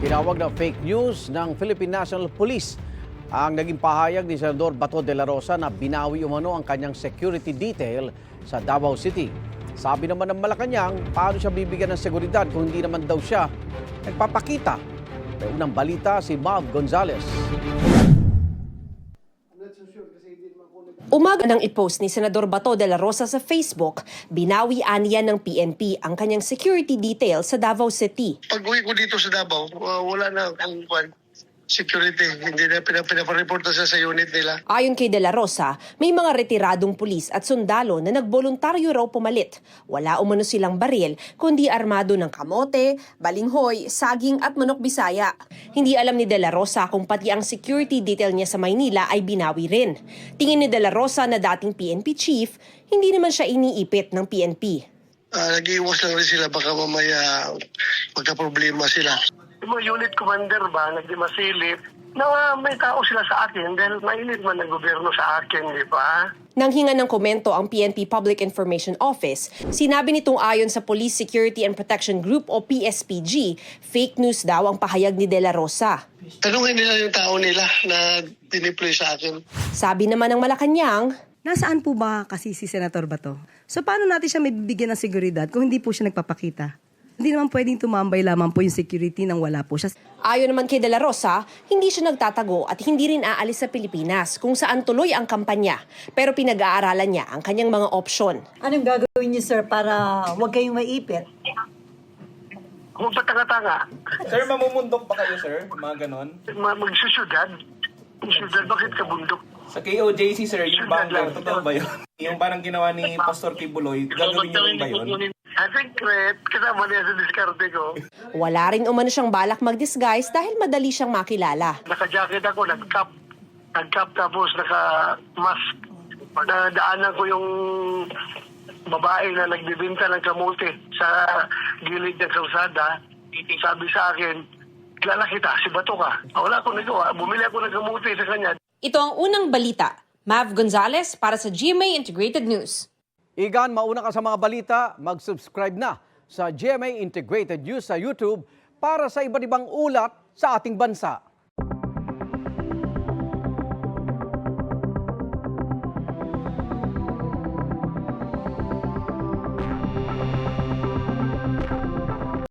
Tinawag na fake news ng Philippine National Police ang naging pahayag ni Senador Bato de la Rosa na binawi umano ang kanyang security detail sa Davao City. Sabi naman ng Malacanang, paano siya bibigyan ng seguridad kung hindi naman daw siya nagpapakita. May unang balita si Mav Gonzalez. Umaga nang i-post ni Senador Bato de la Rosa sa Facebook, binawi aniya ng PNP ang kanyang security detail sa Davao City. Pag-uwi ko dito sa Davao, wala na akong security. Hindi na pinapareport na sa unit nila. Ayon kay de la Rosa, may mga retiradong pulis at sundalo na nagboluntaryo raw pumalit. Wala umano silang baril, kundi armado ng kamote, balinghoy, saging at manok Bisaya. Hindi alam ni de la Rosa kung pati ang security detail niya sa Maynila ay binawi rin. Tingin ni de la Rosa na dating PNP chief, hindi naman siya iniipit ng PNP. Nag-iwas lang rin sila, baka mamaya magka-problema sila. Yung mga unit commander ba, nagdimasilip, na may tao sila sa akin dahil mainit man ang gobyerno sa akin, di ba? Nang hinga ng komento ang PNP Public Information Office, sinabi nitong ayon sa Police Security and Protection Group o PSPG, fake news daw ang pahayag ni de la Rosa. Tanungin nila yung tao nila na dineploy sa akin. Sabi naman ng Malacanang, nasaan po ba kasi si Senator Bato? So paano natin siya may bibigyan ng seguridad kung hindi po siya nagpapakita? Hindi naman pwedeng tumambay lamang po yung security nang wala po siya. ayon naman kay de la Rosa, hindi siya nagtatago at hindi rin aalis sa Pilipinas kung saan tuloy ang kampanya. Pero pinag-aaralan niya ang kanyang mga opsyon. Anong gagawin niyo, sir, para huwag kayong maipit? Kung patanga-tanga, Sir, mamumundok ba kayo, sir? Mga ganon? magsusyudad. Syudad, bakit ka bundok? Sa KOJC, sir, yung bunker, totoo ba yun? Yung parang ginawa ni Pastor Kibuloy, gagawin niyo rin ba yun? I think, kasama niya sa diskarte ko. Wala rin umano siyang balak mag-disguise dahil madali siyang makilala. Naka-jacket ako, nag-cap. Nag-cap tapos naka-mask. Nadaanan ko yung babae na nagbibinta ng kamote sa gilid ng kalsada. Sabi sa akin, kilala kita, si Bato ka. Wala akong nagawa. Bumili ako ng kamote sa kanya. Ito ang unang balita. Mav Gonzalez para sa GMA Integrated News. Igan, mauna ka sa mga balita, mag-subscribe na sa GMA Integrated News sa YouTube para sa iba't ibang ulat sa ating bansa.